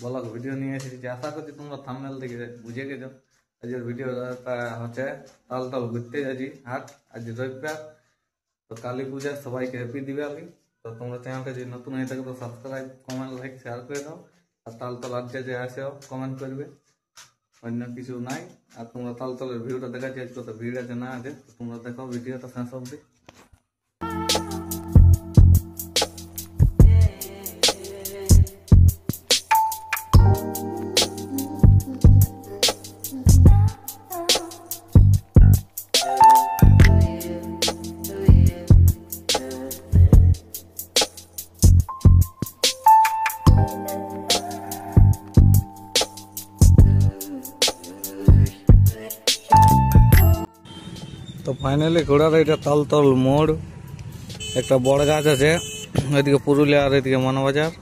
Blog video নিয়ে এসেছি। আশা করছি তোমরা থাম্বনেল দেখে বুঝে গেছো আজকের ভিডিওটা হচ্ছে তালতল ঘুরতে যাচ্ছি হাট। আজ রবিবার, তো কালী পূজা, সবাইকে হ্যাপি দিওয়ালি। তো তোমরা চ্যানেলটা যদি নতুন হয়ে থাকে তো সাবস্ক্রাইব, কমেন্ট, লাইক, শেয়ার করে দাও। আর তালতল আজকে যে আসেও কমেন্ট করবে, অন্য কিছু নাই। আর তোমরা তালতলের ভিডিওটা দেখাচ্ছি আজকে, তো ভিড় আছে না আছে, তো তোমরা দেখো ভিডিওটা শেষ অবধি। তো ফাইনালি ঘোড়ার এটা তালতল মোড়, একটা বড় গাছ আছে ওইদিকে পুরুলিয়া আর এদিকে মানবাজার।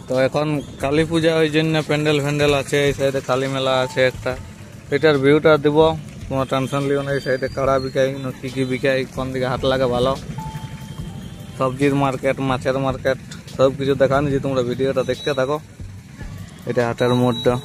তো এখন কালী পূজা, ওই জন্য প্যান্ডেল ফ্যান্ডেল আছে। এই সাইডে কালী মেলা আছে একটা, এটার ভিউটা দিব, তোমার টেনশন লিও না। এই সাইডে কাড়া বিকাই, কি কি বিকাই, কোন দিকে হাট লাগে ভালো, সবজির মার্কেট, মাছের মার্কেট, সব কিছু দেখান যে তোমরা ভিডিওটা দেখতে থাকো। এটা হাটের মোড়টা।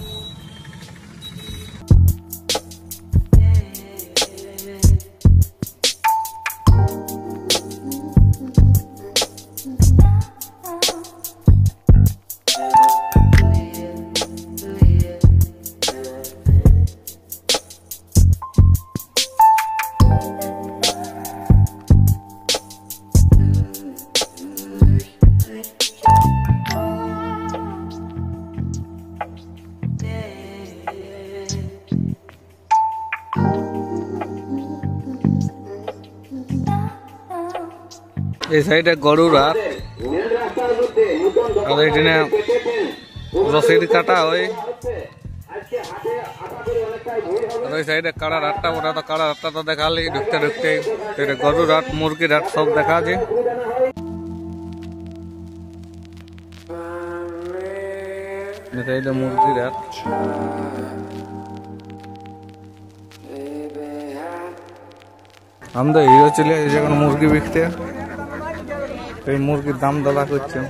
এই সাইডে গরুর হাট, আর এইখানে রসিদ কাটা হয়। আর ওই সাইডে কাড়ার হাটটা, ওটা তো কাড়ার হাটটা তো দেখালি ঢুকতে ঢুকতে। এটা গরুর হাট, মুরগির হাট সব দেখা আছে। এই সাইডে মুরগির হাট। हम तो हिरो चले যখন মুরগি বিকতে, এই মুরগির দাম দলা করছে।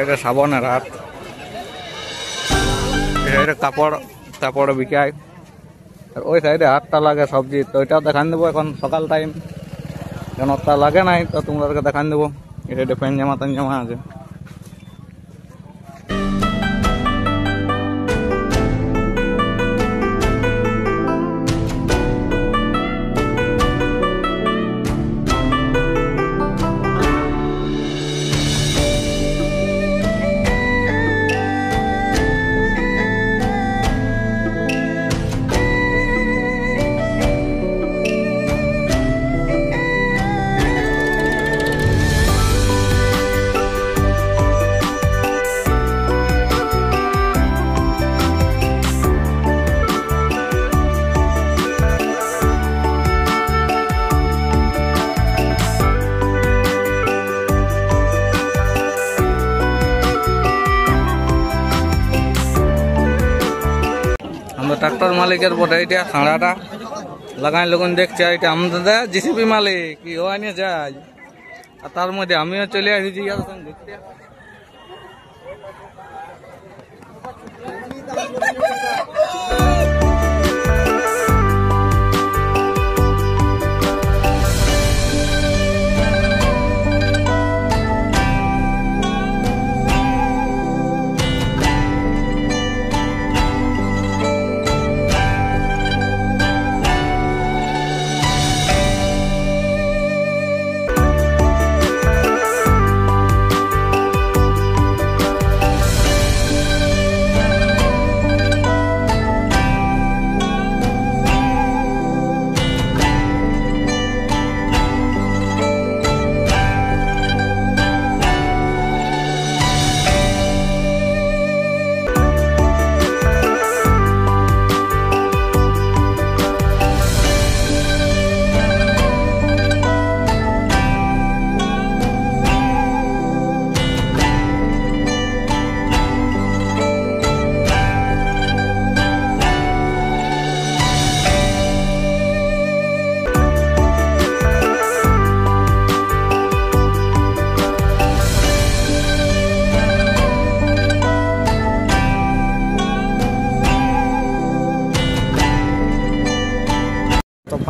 এটা সাবানের হাট, এটা কাপড় কাপড় বিকায়। আর ওই সাইডে হাটটা লাগে সবজি, তো ওইটাও দেখান দেবো এখন সকাল টাইম, কেন তা লাগে নাই, তো তোমাদেরকে দেখান দেবো। এটা প্যান্ট জামা টান জামা আছে। ট্রাক্টর মালিকের বটে এটা খাঁড়াটা লাগাই, লোক দেখছে এটা আমাদের জিসিপি মালিক কি হয় নিয়ে যায়। আর তার মধ্যে আমিও চলে আসছি দেখতে।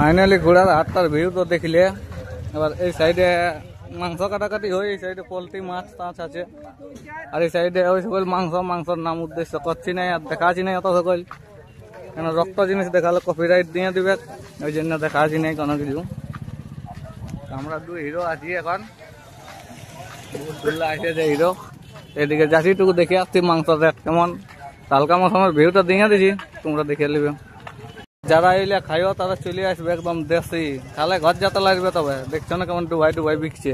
ফাইনালি ঘোড়ার হাটটার ভিউ তো দেখলে। এবার এই সাইডে মাংস কাটাকাটি হয়, এই সাইডে পোলট্রি মাছ টাছ আছে, আর এই সাইডে ওই সকল মাংসর নাম উদ্দেশ্য করছি নাই আর দেখাচ্ছি নাই অত সকল, কেন রক্ত জিনিস দেখালে কপিরাইট দিয়ে দিবে, ওই জন্য দেখাচ্ছি নাই কোনো কিছু। আমরা দুই হিরো আছি এখন, আছে যে হিরো, এদিকে যাচ্ছিটুকু দেখে আসছি মাংসর রেট কেমন, হালকা মৌসুমের ভিউটা দিয়ে দিছি, তোমরা দেখে নেবে। যারা এলে খাইও তারা চলে আসবে একদম দেশি, তাহলে ঘর যেতে লাগবে। তবে দেখছো না কেমন ডুবাই ডুবাই বিকছে।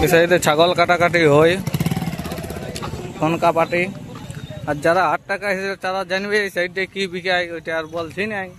এই সাইডে ছাগল কাটাকাটি হয়, ফনকা পাটি, আর যারা 8 টাকা হিসেবে তারা জানবে এই সাইডে কি বিকায়, ওইটা আর বলছি নাই।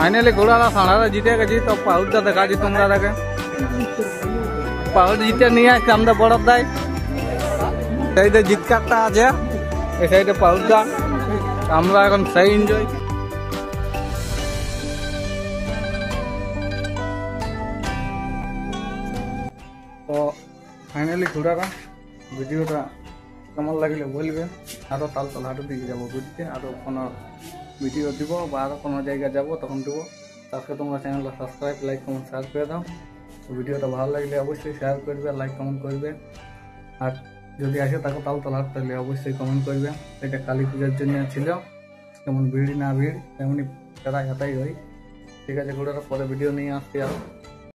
फाइनली घोड़ा साढ़ा जीते गए तो पाउडा देखा तुम्हारा देखे पाउड जीते नहीं आसते हम बड़द दाई साइडे जितकाटा আছে এই সাইডে পাউডা আমরা এখন সেই এনজয়। তো ফাইনালি ঘোড়াটা ভিডিওটা কেমন লাগলে বলবে, আরো তাল তাল হাঁটু দিকে যাবো ঘুরতে, আরো কোনো ভিডিও দিব বা আরো কোনো জায়গায় যাবো তখন দেবো। তাকে তোমরা চ্যানেলটা সাবস্ক্রাইব লাইক কমেন্ট শেয়ার করে দাও। তো ভিডিওটা ভালো লাগলে অবশ্যই শেয়ার করবে, লাইক কমেন্ট করবে, আর যদি আসে তাকে তাল তাল হাঁট তাহলে অবশ্যই কমেন্ট করবে। এটা কালী পূজার জন্য ছিল, যেমন ভিড় না ভিড় তেমনি প্রায় হাতাই হয়। ঠিক আছে, ঘোড়াটা পরে ভিডিও নিয়ে আসতে আর